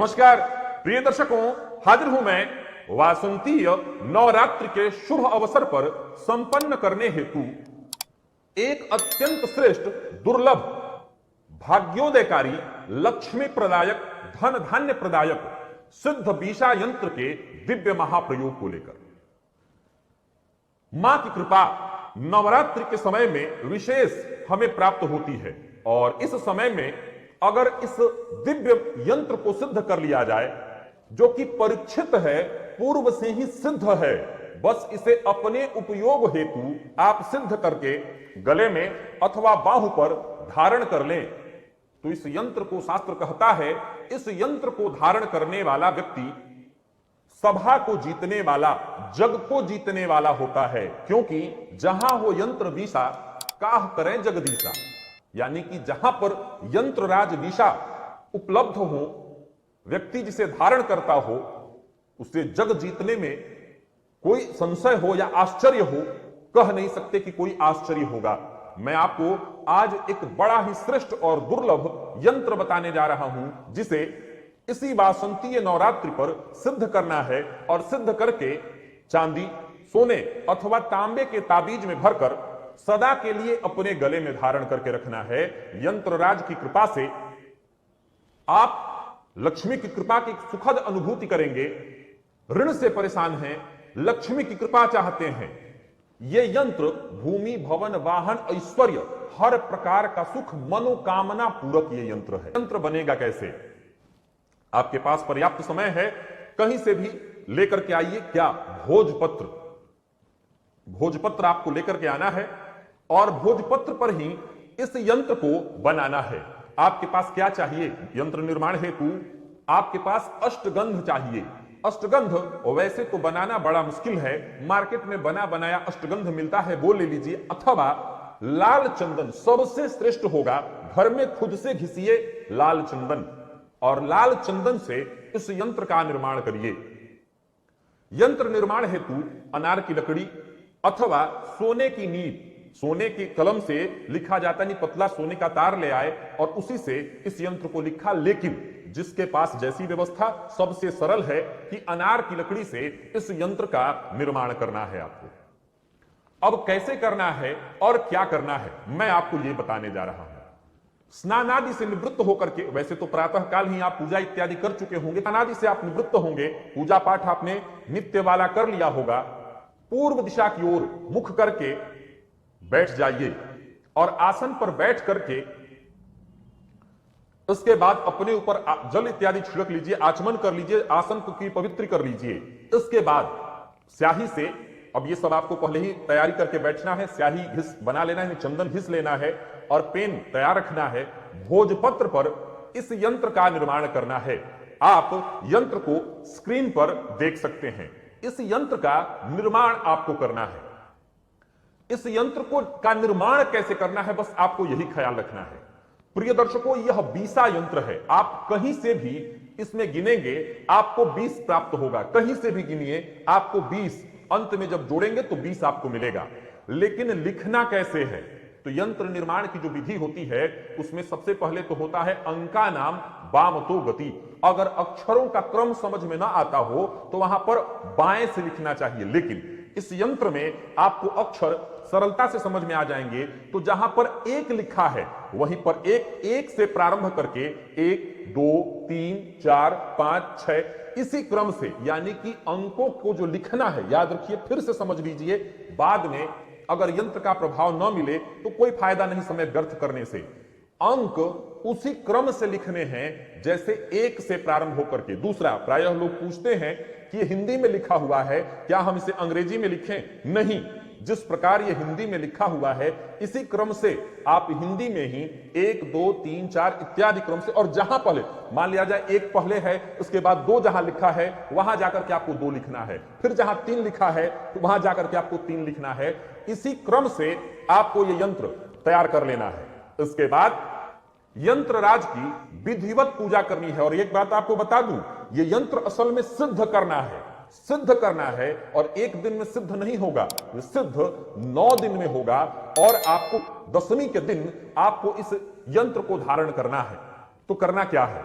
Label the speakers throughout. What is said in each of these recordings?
Speaker 1: नमस्कार प्रिय दर्शकों, हाजिर हूं मैं वासंतीय नवरात्रि के शुभ अवसर पर संपन्न करने हेतु एक अत्यंत श्रेष्ठ, दुर्लभ, भाग्योदयकारी, लक्ष्मी प्रदायक, धन धान्य प्रदायक सिद्ध बीसा यंत्र के दिव्य महाप्रयोग को लेकर। मां की कृपा नवरात्रि के समय में विशेष हमें प्राप्त होती है और इस समय में अगर इस दिव्य यंत्र को सिद्ध कर लिया जाए, जो कि परीक्षित है, पूर्व से ही सिद्ध है, बस इसे अपने उपयोग हेतु आप सिद्ध करके गले में अथवा बाहु पर धारण कर लें, तो इस यंत्र को शास्त्र कहता है, इस यंत्र को धारण करने वाला व्यक्ति सभा को जीतने वाला, जग को जीतने वाला होता है। क्योंकि जहां हो यंत्र बीसा, काह करें जगदीशा, यानी कि जहां पर यंत्र राज दिशा उपलब्ध हो, व्यक्ति जिसे धारण करता हो, उसे जग जीतने में कोई संशय हो या आश्चर्य हो, कह नहीं सकते कि कोई आश्चर्य होगा। मैं आपको आज एक बड़ा ही श्रेष्ठ और दुर्लभ यंत्र बताने जा रहा हूं, जिसे इसी वासंतीय नवरात्रि पर सिद्ध करना है और सिद्ध करके चांदी, सोने अथवा तांबे के ताबीज में भरकर सदा के लिए अपने गले में धारण करके रखना है। यंत्रराज की कृपा से आप लक्ष्मी की कृपा की सुखद अनुभूति करेंगे। ऋण से परेशान हैं, लक्ष्मी की कृपा चाहते हैं, यह यंत्र भूमि, भवन, वाहन, ऐश्वर्य, हर प्रकार का सुख, मनोकामना पूरक यह यंत्र है। यंत्र बनेगा कैसे? आपके पास पर्याप्त समय है, कहीं से भी लेकर के आइए। क्या? भोजपत्र। भोजपत्र आपको लेकर के आना है और भोजपत्र पर ही इस यंत्र को बनाना है। आपके पास क्या चाहिए यंत्र निर्माण हेतु? आपके पास अष्टगंध चाहिए। अष्टगंध वैसे तो बनाना बड़ा मुश्किल है, मार्केट में बना बनाया अष्टगंध मिलता है, वो ले लीजिए। अथवा लाल चंदन सबसे श्रेष्ठ होगा, घर में खुद से घिसिए लाल चंदन और लाल चंदन से इस यंत्र का निर्माण करिए। यंत्र निर्माण हेतु अनार की लकड़ी अथवा सोने की नींव, सोने की कलम से लिखा जाता नहीं, पतला सोने का तार ले आए और उसी से इस यंत्र को लिखा। लेकिन जिसके पास जैसी व्यवस्था, सबसे सरल है कि अनार की लकड़ी से इस यंत्र का निर्माण करना है आपको। अब कैसे करना है और क्या करना है, मैं आपको यह बताने जा रहा हूं। स्नान आदि से निवृत्त होकर के, वैसे तो प्रातः काल ही आप पूजा इत्यादि कर चुके होंगे, स्नान आदि से आप निवृत्त होंगे, पूजा पाठ आपने नित्य वाला कर लिया होगा। पूर्व दिशा की ओर मुख करके बैठ जाइए और आसन पर बैठ करके उसके बाद अपने ऊपर जल इत्यादि छिड़क लीजिए, आचमन कर लीजिए, आसन को की पवित्र कर लीजिए। इसके बाद स्याही से, अब ये सब आपको पहले ही तैयारी करके बैठना है, स्याही घिस बना लेना है, चंदन घिस लेना है और पेन तैयार रखना है। भोजपत्र पर इस यंत्र का निर्माण करना है। आप यंत्र को स्क्रीन पर देख सकते हैं। इस यंत्र का निर्माण आपको करना है। इस यंत्र को का निर्माण कैसे करना है, बस आपको यही ख्याल रखना है। प्रिय दर्शकों, यह बीसा यंत्र है। आप कहीं से भी इसमें गिनेंगे आपको 20 प्राप्त होगा। कहीं से भी गिनिए आपको 20, अंत में जब जोड़ेंगे तो 20 आपको मिलेगा। लेकिन लिखना कैसे है? तो यंत्र निर्माण की जो विधि होती है उसमें सबसे पहले तो होता है अंका नाम वामतो गति। अगर अक्षरों का क्रम समझ में ना आता हो तो वहां पर बाएं से लिखना चाहिए। लेकिन इस यंत्र में आपको अक्षर सरलता से समझ में आ जाएंगे। तो जहां पर एक लिखा है वहीं पर एक से प्रारंभ करके 1, 2, 3, 4, 5, 6 इसी क्रम से, यानी कि अंकों को जो लिखना है, याद रखिए, फिर से समझ लीजिए। बाद में अगर यंत्र का प्रभाव न मिले तो कोई फायदा नहीं समय व्यर्थ करने से। अंक उसी क्रम से लिखने हैं जैसे 1 से प्रारंभ होकर के। दूसरा, प्रायः लोग पूछते हैं कि ये हिंदी में लिखा हुआ है, क्या हम इसे अंग्रेजी में लिखें? नहीं, जिस प्रकार ये हिंदी में लिखा हुआ है इसी क्रम से आप हिंदी में ही 1, 2, 3, 4 इत्यादि क्रम से, और जहां पहले मान लिया जाए 1 पहले है, उसके बाद 2 जहां लिखा है वहां जाकर के आपको 2 लिखना है, फिर जहां 3 लिखा है तो वहां जाकर के आपको 3 लिखना है। इसी क्रम से आपको यह यंत्र तैयार कर लेना है। इसके बाद यंत्र राज की विधिवत पूजा करनी है। और एक बात आपको बता दूं, यह यंत्र असल में सिद्ध करना है, सिद्ध करना है। और एक दिन में सिद्ध नहीं होगा, सिद्ध 9 दिन में होगा। और आपको दशमी के दिन आपको इस यंत्र को धारण करना है। तो करना क्या है?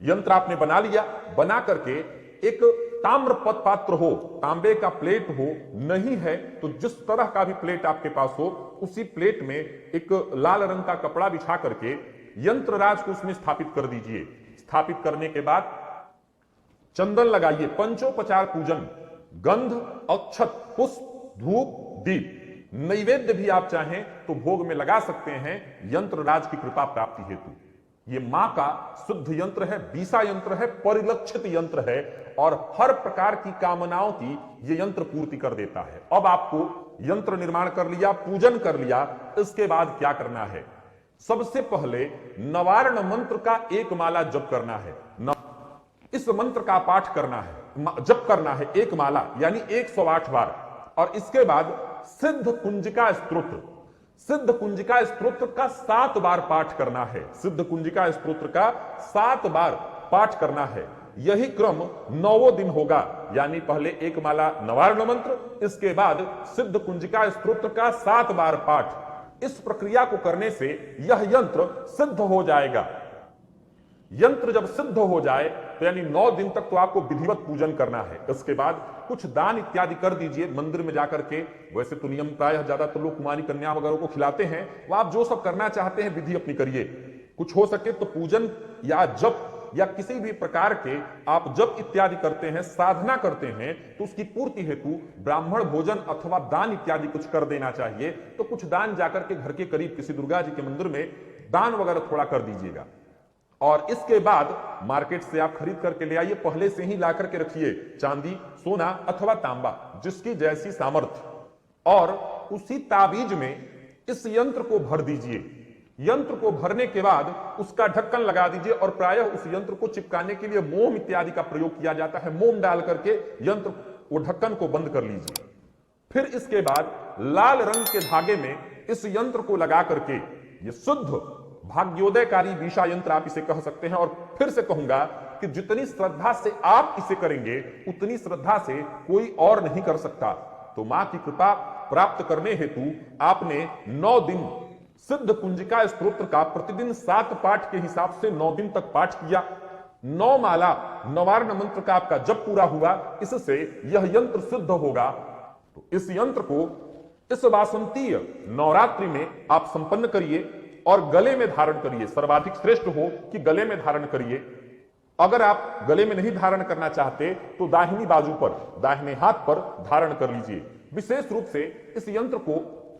Speaker 1: यंत्र आपने बना लिया, बना करके एक ताम्र पात्र हो, तांबे का प्लेट हो, नहीं है तो जिस तरह का भी प्लेट आपके पास हो, उसी प्लेट में एक लाल रंग का कपड़ा बिछा करके यंत्रराज को उसमें स्थापित कर दीजिए। स्थापित करने के बाद चंदन लगाइए, पंचोपचार पूजन, गंध, अक्षत, पुष्प, धूप, दीप, नैवेद्य भी आप चाहें तो भोग में लगा सकते हैं यंत्रराज की कृपा प्राप्ति हेतु। ये मां का शुद्ध यंत्र है, बीसा यंत्र है, परिलक्षित यंत्र है और हर प्रकार की कामनाओं की ये यंत्र पूर्ति कर देता है। अब आपको यंत्र निर्माण कर लिया, पूजन कर लिया, इसके बाद क्या करना है? सबसे पहले नवार्ण मंत्र का एक माला जप करना है। इस मंत्र का पाठ करना है, जप करना है एक माला यानी 108 बार। और इसके बाद सिद्ध कुंजिका स्तोत्र, सिद्ध कुंजिका स्तोत्र का 7 बार पाठ करना है। सिद्ध कुंजिका स्तोत्र का 7 बार पाठ करना है। यही क्रम 9 दिन होगा, यानी पहले एक माला नवार्ण मंत्र, इसके बाद सिद्ध कुंजिका स्तोत्र का 7 बार पाठ। इस प्रक्रिया को करने से यह यंत्र सिद्ध हो जाएगा। यंत्र जब सिद्ध हो जाए तो यानी 9 दिन तक तो आपको विधिवत पूजन करना है। इसके बाद कुछ दान इत्यादि कर दीजिए मंदिर में जाकर के। वैसे तो नियम प्रायः ज्यादातर लोग कुमारी कन्या वगैरह को खिलाते हैं, वो आप जो सब करना चाहते हैं विधि अपनी करिए। कुछ हो सके तो पूजन या जप या किसी भी प्रकार के आप जप इत्यादि करते हैं, साधना करते हैं, तो उसकी पूर्ति हेतु ब्राह्मण भोजन अथवा दान इत्यादि कुछ कर देना चाहिए। तो कुछ दान जाकर के घर के करीब किसी दुर्गा जी के मंदिर में दान वगैरह थोड़ा कर दीजिएगा। और इसके बाद मार्केट से आप खरीद करके ले आइए, पहले से ही ला करके रखिए, चांदी, सोना अथवा तांबा, जिसकी जैसी सामर्थ्य, और उसी ताबीज में इस यंत्र को भर दीजिए। यंत्र को भरने के बाद उसका ढक्कन लगा दीजिए और प्रायः उस यंत्र को चिपकाने के लिए मोम इत्यादि का प्रयोग किया जाता है। मोम डाल करके यंत्र वो ढक्कन को बंद कर लीजिए। फिर इसके बाद लाल रंग के धागे में इस यंत्र को लगा करके, ये शुद्ध भाग्योदयकारी बीसा यंत्र आप इसे कह सकते हैं। और फिर से कहूंगा कि जितनी श्रद्धा से आप इसे करेंगे उतनी श्रद्धा से कोई और नहीं कर सकता। तो मां की कृपा प्राप्त करने हेतु आपने 9 दिन सिद्ध कुंजिका स्तोत्र का प्रतिदिन 7 पाठ के हिसाब से 9 दिन तक पाठ किया। 9 माला नवार्ण मंत्र का आपका जप पूरा हुआ, इससे यह यंत्र सिद्ध होगा। तो इस यंत्र को इस वासंतीय नवरात्रि में आप संपन्न करिए और गले में धारण करिए। सर्वाधिक श्रेष्ठ हो कि गले में धारण करिए। अगर आप गले में नहीं धारण करना चाहते तो दाहिनी बाजू पर, दाहिने हाथ पर धारण कर लीजिए। विशेष रूप से इस यंत्र को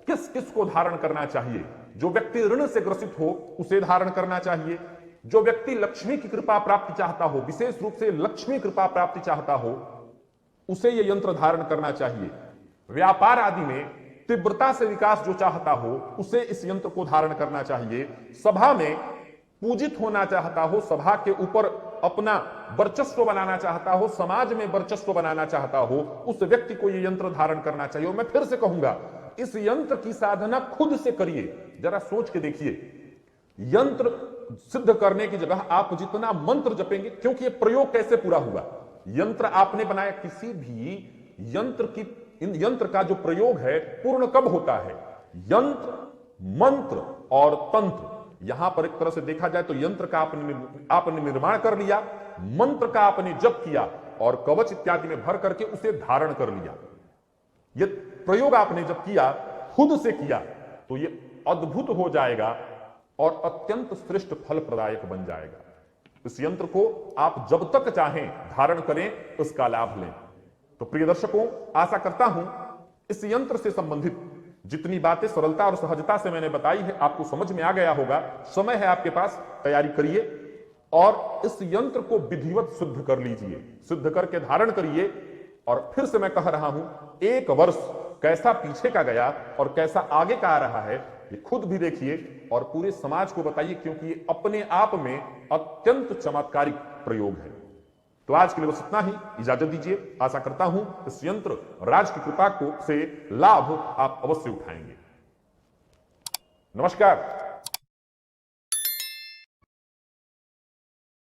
Speaker 1: किस किस को धारण करना चाहिए? जो व्यक्ति ऋण से ग्रसित हो उसे धारण करना चाहिए। जो व्यक्ति लक्ष्मी की कृपा प्राप्ति चाहता हो, विशेष रूप से लक्ष्मी कृपा प्राप्ति चाहता हो, उसे यह यंत्र धारण करना चाहिए। व्यापार आदि में तीव्रता से विकास जो चाहता हो उसे इस यंत्र को धारण करना चाहिए। सभा में पूजित होना चाहता हो, सभा के ऊपर अपना वर्चस्व बनाना चाहता हो, समाज में वर्चस्व बनाना चाहता हो, उस व्यक्ति को यह यंत्र धारण करना चाहिए। और मैं फिर से कहूंगा, इस यंत्र की साधना खुद से करिए। जरा सोच के देखिए, यंत्र सिद्ध करने की जगह आप जितना मंत्र जपेंगे, क्योंकि यह प्रयोग कैसे पूरा हुआ? यंत्र आपने बनाया, किसी भी यंत्र की, इन यंत्र का जो प्रयोग है पूर्ण कब होता है? यंत्र, मंत्र और तंत्र। यहां पर एक तरह से देखा जाए तो यंत्र का आपने निर्माण कर लिया, मंत्र का आपने जप किया और कवच इत्यादि में भर करके उसे धारण कर लिया। ये प्रयोग आपने जब किया, खुद से किया, तो ये अद्भुत हो जाएगा और अत्यंत श्रेष्ठ फल प्रदायक बन जाएगा। इस यंत्र को आप जब तक चाहें धारण करें, इसका लाभ लें। तो प्रिय दर्शकों, आशा करता हूं इस यंत्र से संबंधित जितनी बातें सरलता और सहजता से मैंने बताई है आपको समझ में आ गया होगा। समय है आपके पास, तैयारी करिए और इस यंत्र को विधिवत सिद्ध कर लीजिए, सिद्ध करके धारण करिए। और फिर से मैं कह रहा हूं, 1 वर्ष कैसा पीछे का गया और कैसा आगे का आ रहा है, ये खुद भी देखिए और पूरे समाज को बताइए, क्योंकि ये अपने आप में अत्यंत चमत्कारिक प्रयोग है। तो आज के लिए बस इतना ही, इजाजत दीजिए। आशा करता हूं इस यंत्र राज की कृपा को से लाभ आप अवश्य उठाएंगे। नमस्कार।